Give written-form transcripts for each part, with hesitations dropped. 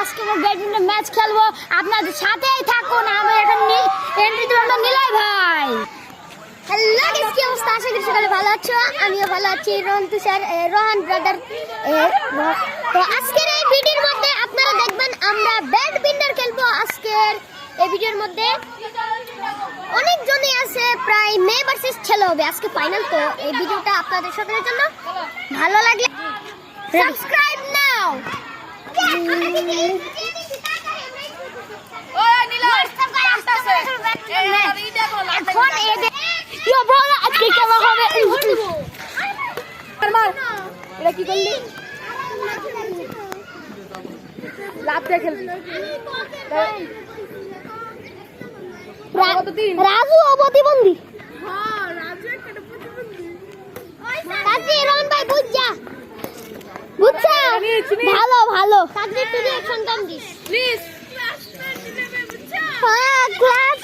আজকে আমরা badminton match খেলবো, আপনাদের সাথেই থাকুন। আমি এখন এন্ট্রি দেব নিলয় ভাই। হ্যালো গাইস, কি অবস্থা? আশা করি সকালে ভালো আছো, আমিও ভালো আছি। রোহান ব্রাদার। তো আজকের এই ভিডিওর মধ্যে আপনারা দেখবেন আমরা ব্যাডমিন্টন খেলবো। আজকের এই ভিডিওর মধ্যে অনেক জনই আছে, প্রায় মেয়ে ভার্সেস ছেলে হবে আজকে ফাইনাল। তো এই ভিডিওটা আপনাদের সকলের জন্য ভালো লাগলে সাবস্ক্রাইব নাও। রাজু প্রতিবন্ধী। রহন ভাই বুঝছা বুঝছা ভালো ভালো ক্লাস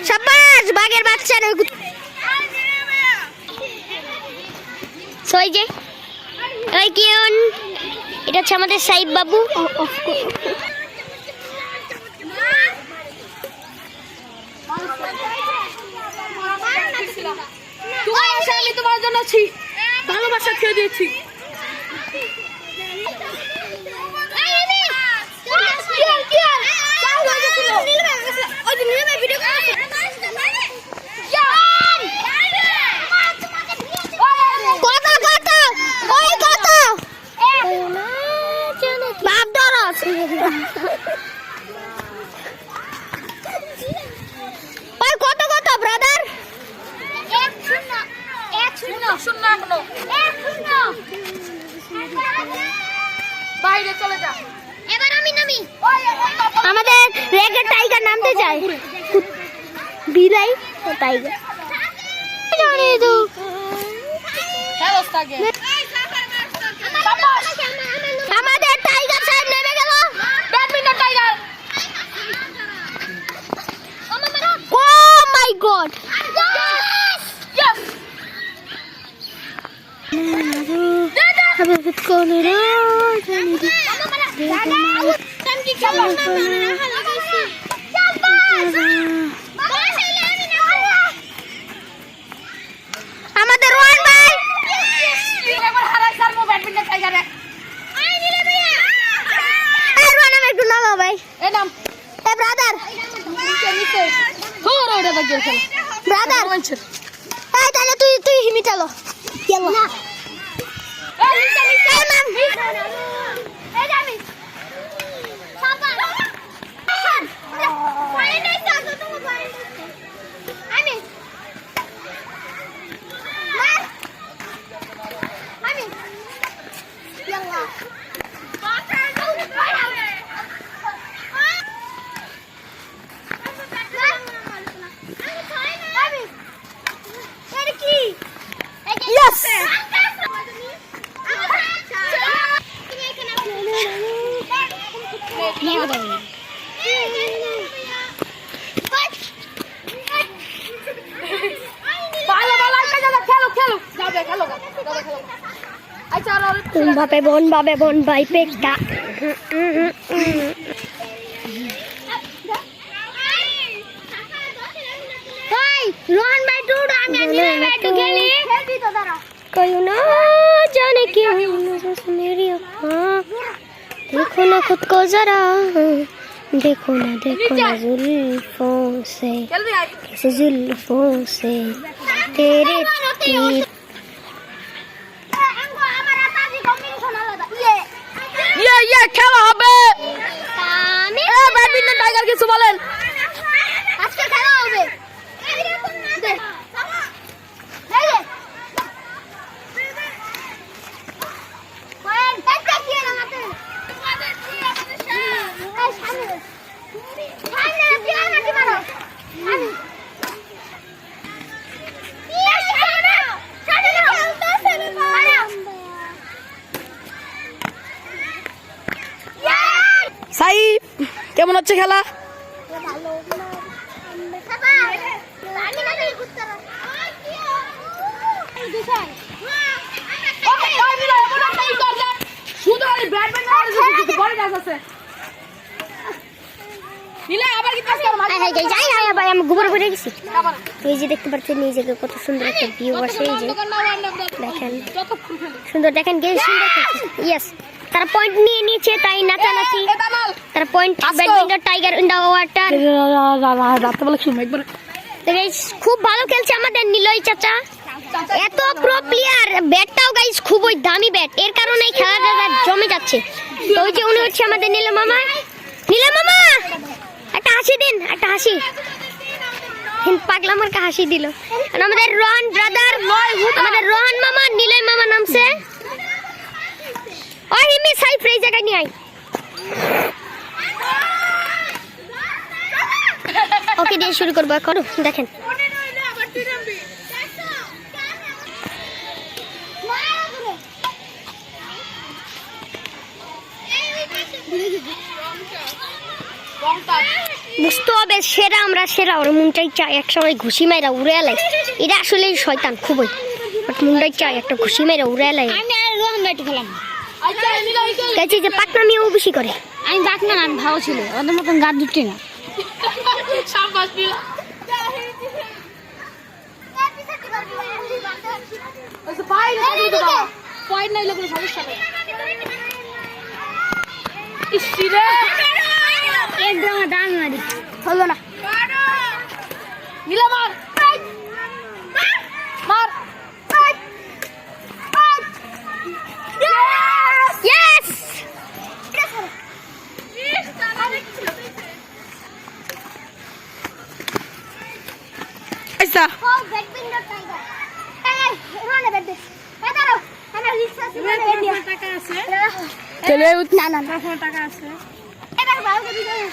সাবাস বাঘের বাচ্চা রে। সই যে ওই কিউন, এটা হচ্ছে আমাদের সাইব বাবু। আমি তোমার জন্য ভালোবাসা খেয়ে দিয়েছি। কত কত ব্রাদার? বাইরে চলে যা। এবার আমি নামি। আমাদের রেগের টাইগার নামতে চাই। বিলাই টাইগার জানি তো আমাদের টাইগার সাহেব নেমে গেল। Badminton tiger. Oh my god, আমাদের রোহান ভাই একবার হারাই সারবো ব্যাডমিন্টন টাইগারে। রোহান আমি একটু নামা ভাই। এই নাম এ ব্রাদার ধর ওটা তো গেল ব্রাদার এই তাহলে তুই হিমি চলো না এই ম্যাম এই জানি সাবা ফাইনাল চাচো তুমি ফাইনাল আমি ইয়াল্লা Yes! Babe bon bye pekka. Rohan भाई टूट आगे नहीं बैठ खेली खेलती तो जरा कोई ना जाने क्यों मेरी आँख देखो ना खुद को जरा देखो ना जुल्फों से कैसे जुल्फों से तेरे तीर ये খেলা হবে। ব্যাডমিন্টন টাইগার কিছু বলেন। আজকে খেলা হবে। সাইব কেমন হচ্ছে খেলা? ভালো ওই মিলা এমন একটা ই কর যা শুধু ওই ব্যাডমিন্টন বড় গাছ আছে মিলা আবার কি কাজ কর মাঝে হ্যাঁ যাই হ্যাঁ ভাই আমি গোবর করে গেছি আবার এই যে দেখতে পাচ্ছেন এই যে কত সুন্দর একটা ভিউ আছে এই যে দেখেন যত ফুল ফেলে সুন্দর দেখেন গেম সুন্দর ইয়েস তারা পয়েন্ট নিয়ে নিয়েছে তাই নাচানাচি তারা point badminton tiger in the water রাতে বলে শুন একবার তো গাইস খুব ভালো খেলছে আমাদের নিলয় চাচা এত প্রো প্লেয়ার ব্যাটটাও গাইস খুবই দামি ব্যাট এর কারণেই খেলাটা জমে যাচ্ছে তো ওই যে উনি হচ্ছে আমাদের নীলা মামা একটা হাসি দিন একটা হাসি পাগলা আমার হাসি দিল আর আমাদের রোহন ব্রাদার আমাদের রোহন মামা নীলয় মামা নামছে ওই হিমি সাই ফ্রেজ জায়গা নিয়ে আই ওকে দিয়ে শুরু করবো করো দেখেন বুঝতে হবে সেরা আমরা সেরা ওর মনটাই চাই একসময় ঘুষি মাইরা উড়ে এলাই এটা আসলে শয়তান খুবই বাট মনটাই চাই একটা ঘুষি মাইরা উড়ে এলাই আমি আর রোহন ভাই খেলাম আচ্ছা মিলা ওই গেছে যে পাকনামিও বেশি করে আমি ডাক না আমি ভালো ছিল ওদের মতন গাছ দুটি না সাবাস মিলা আচ্ছা ভাই পয়েন্ট নাই লোকের সমস্যা নেই ইসিরে একদম দাম মারি হলো না মিলা মার মার ইয়েস আচ্ছা ও ব্যাডমিন্টন টাইগার এই রোনে ব্যাট দে এই দাঁড়াও আমার রিসার্চ করে টাকা আছে চলে না না না টাকা আছে এটা ভালো করে দিও